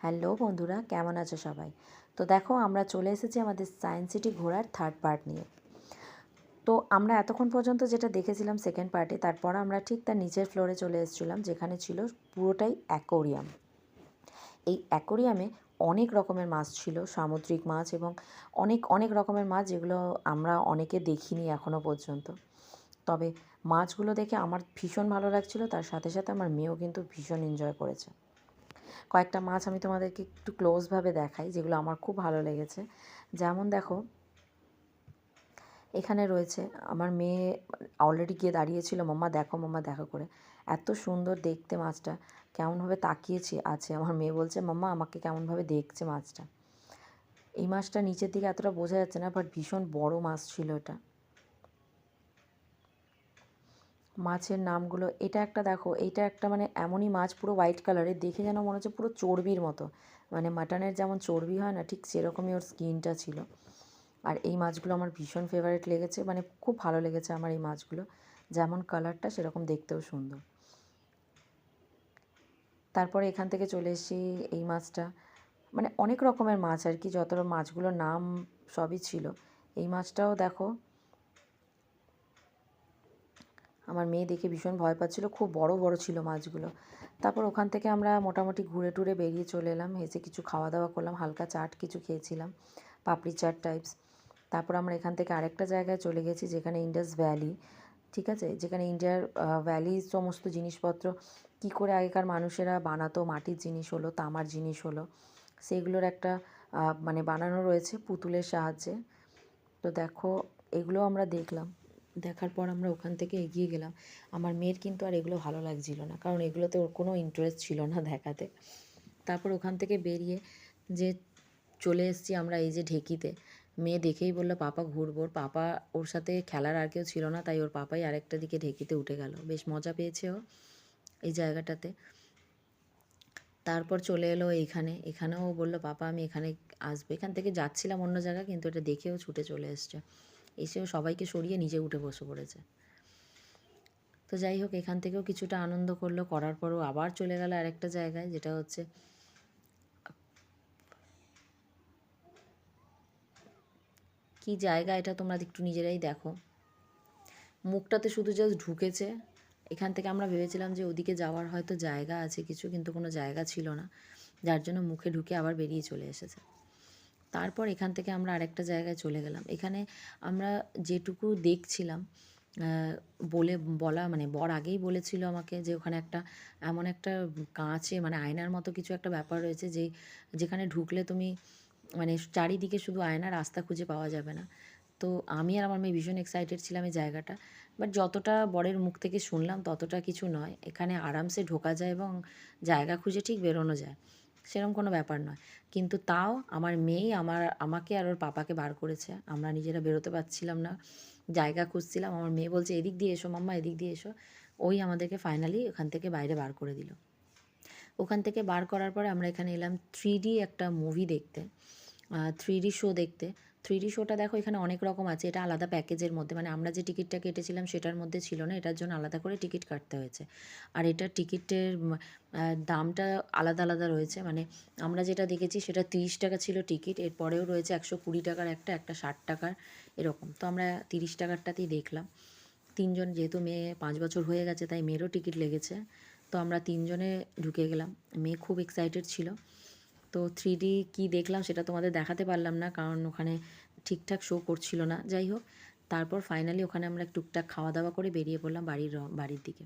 Hello বন্ধুরা, কেমন আছো সবাই? তো দেখো, আমরা চলে এসেছি আমাদের সায়েন্স সিটি ঘোরার থার্ড পার্ট নিয়ে। তো আমরা এতক্ষণ পর্যন্ত যেটা দেখেছিলাম সেকেন্ড পার্টে, তারপর আমরা ঠিক তার নিচের ফ্লোরে চলে এসেছিলাম, যেখানে ছিল পুরোটাই অ্যাকোরিয়াম। এই অ্যাকোরিয়ামে অনেক রকমের মাছ ছিল, সামুদ্রিক মাছ এবং অনেক অনেক রকমের মাছ, যেগুলো আমরা অনেকে দেখিনি এখনও পর্যন্ত। তবে মাছগুলো দেখে আমার ভীষণ ভালো লাগছিল, তার সাথে সাথে আমার মেয়েও কিন্তু ভীষণ এনজয় করেছে। কয়েকটা মাছ আমি তোমাদেরকে একটু ক্লোজভাবে দেখাই, যেগুলো আমার খুব ভালো লেগেছে। যেমন দেখো, এখানে রয়েছে, আমার মেয়ে অলরেডি গিয়ে দাঁড়িয়েছিল, মাম্মা দেখো, মাম্মা দেখো করে। এত সুন্দর দেখতে মাছটা, কেমনভাবে তাকিয়েছি আছে। আমার মেয়ে বলছে, মাম্মা আমাকে কেমনভাবে দেখছে মাছটা। এই মাছটা নিচের দিকে এতটা বোঝা যাচ্ছে না, বাট ভীষণ বড় মাছ ছিল এটা। মাছের নামগুলো, এটা একটা দেখো, এইটা একটা মানে এমনই মাছ, পুরো হোয়াইট কালারের, দেখে যেন মনে হচ্ছে পুরো চর্বির মতো, মানে মাটনের যেমন চর্বি হয় না, ঠিক সেরকমই ওর স্কিনটা ছিল। আর এই মাছগুলো আমার ভীষণ ফেভারিট লেগেছে, মানে খুব ভালো লেগেছে আমার এই মাছগুলো, যেমন কালারটা সেরকম দেখতেও সুন্দর। তারপরে এখান থেকে চলে এসেছি এই মাছটা, মানে অনেক রকমের মাছ আর কি, যত মাছগুলোর নাম সবই ছিল। এই মাছটাও দেখো, আমার মেয়ে দেখে ভীষণ ভয় পাচ্ছিল, খুব বড় বড় ছিল মাছগুলো। তারপর ওখান থেকে আমরা মোটামুটি ঘুরে টুরে বেরিয়ে চলে এলাম, এসে কিছু খাওয়া দাওয়া করলাম, হালকা চাট কিছু খেয়েছিলাম, পাপড়ি চাট টাইপস। তারপর আমরা এখান থেকে আরেকটা জায়গায় চলে গেছি, যেখানে ইন্ডাস ভ্যালি, ঠিক আছে, যেখানে ইন্ডিয়ার ভ্যালির সমস্ত জিনিসপত্র কী করে আগেকার মানুষেরা বানাতো, মাটির জিনিস হলো, তামার জিনিস হলো, সেগুলোর একটা মানে বানানো রয়েছে পুতুলের সাহায্যে। তো দেখো, এগুলো আমরা দেখলাম, দেখার পর আমরা ওখান থেকে এগিয়ে গেলাম। আমার মেয়ের কিন্তু আর এগুলো ভালো লাগছিল না, কারণ এগুলোতে ওর কোনো ইন্টারেস্ট ছিল না দেখাতে। তারপর ওখান থেকে বেরিয়ে যে চলে এসেছি আমরা এই যে ঢেকিতে। মেয়ে দেখেই বললো, পাপা ঘুরবো। ওর পাপা, ওর সাথে খেলার আর কেউ ছিল না, তাই ওর পাপাই আরেকটা দিকে ঢেকিতে উঠে গেল, বেশ মজা পেয়েছে ও এই জায়গাটাতে। তারপর চলে এলো এইখানে, এখানেও বললো, পাপা আমি এখানে আসবো। এখান থেকে যাচ্ছিলাম অন্য জায়গা, কিন্তু এটা দেখেও ছুটে চলে এসছে, এসেও সবাইকে সরিয়ে নিজে উঠে বসে পড়েছে। তো যাই হোক, এখান থেকেও কিছুটা আনন্দ করলো, করার পরও আবার চলে গেল আরেকটা জায়গায়, যেটা হচ্ছে কি জায়গা এটা তোমরা একটু নিজেরাই দেখো। মুখটাতে শুধু জাস্ট ঢুকেছে। এখান থেকে আমরা ভেবেছিলাম যে ওদিকে যাওয়ার হয়তো জায়গা আছে কিছু, কিন্তু কোনো জায়গা ছিল না, যার জন্য মুখে ঢুকে আবার বেরিয়ে চলে এসেছে। তারপর এখান থেকে আমরা আরেকটা জায়গায় চলে গেলাম। এখানে আমরা যেটুকু দেখছিলাম, বলা মানে বর আগেই বলেছিল আমাকে যে ওখানে একটা এমন একটা কাঁচে মানে আয়নার মতো কিছু একটা ব্যাপার রয়েছে, যেখানে ঢুকলে তুমি মানে চারিদিকে শুধু আয়না, রাস্তা খুঁজে পাওয়া যাবে না। তো আমি আর আমার মেয়ে ভীষণ এক্সাইটেড ছিলাম এই জায়গাটা, বাট যতটা বরের মুখ থেকে শুনলাম ততটা কিছু নয়। এখানে আরামসে ঢোকা যায় এবং জায়গা খুঁজে ঠিক বেরোনো যায়, সেরকম কোনো ব্যাপার নয়। কিন্তু তাও আমার মেয়েই আমাকে আর ওর পাপাকে বার করেছে, আমরা নিজেরা বেরোতে পারছিলাম না, জায়গা খুঁজছিলাম। আমার মেয়ে বলছে, এদিক দিয়ে এসো মাম্মা, এদিক দিয়ে এসো। ওই আমাদেরকে ফাইনালি ওখান থেকে বাইরে বার করে দিল। ওখান থেকে বার করার পরে আমরা এখানে এলাম 3D একটা মুভি দেখতে, 3D শো দেখতে। 3D শোটা দেখো, এখানে অনেক রকম আছে, এটা আলাদা প্যাকেজের মধ্যে, মানে আমরা যে টিকিটটা কেটেছিলাম সেটার মধ্যে ছিল না, এটার জন্য আলাদা করে টিকিট কাটতে হয়েছে। আর এটার টিকিটের দামটা আলাদা আলাদা রয়েছে, মানে আমরা যেটা দেখেছি সেটা 30 টাকা ছিল টিকিট, এরপরেও রয়েছে 120 টাকার একটা 60 টাকার, এরকম। তো আমরা 30 টাকারটাতেই দেখলাম। তিনজন, যেহেতু মেয়ে 5 বছর হয়ে গেছে, তাই মেয়েরও টিকিট লেগেছে। তো আমরা তিনজনে ঢুকে গেলাম, মেয়ে খুব এক্সাইটেড ছিল। তো 3D কী দেখলাম সেটা তোমাদের দেখাতে পারলাম না, কারণ ওখানে ঠিকঠাক শো করছিল না। যাই হোক, তারপর ফাইনালি ওখানে আমরা টুকটাক খাওয়া দাওয়া করে বেরিয়ে পড়লাম বাড়ির দিকে।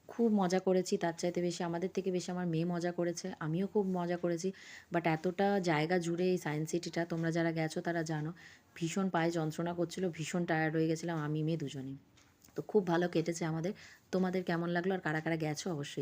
খুব মজা করেছি, তার চাইতে বেশি আমাদের থেকে বেশি আমার মেয়ে মজা করেছে, আমিও খুব মজা করেছি। বাট এতটা জায়গা জুড়ে এই সায়েন্স সিটিটা, তোমরা যারা গেছো তারা জানো, ভীষণ পায়ে যন্ত্রণা করছিল, ভীষণ টায়ার্ড হয়ে গেছিলাম আমি মেয়ে দুজনেই। তো খুব ভালো কেটেছে আমাদের। তোমাদের কেমন লাগলো আর কারা কারা গেছো অবশ্যই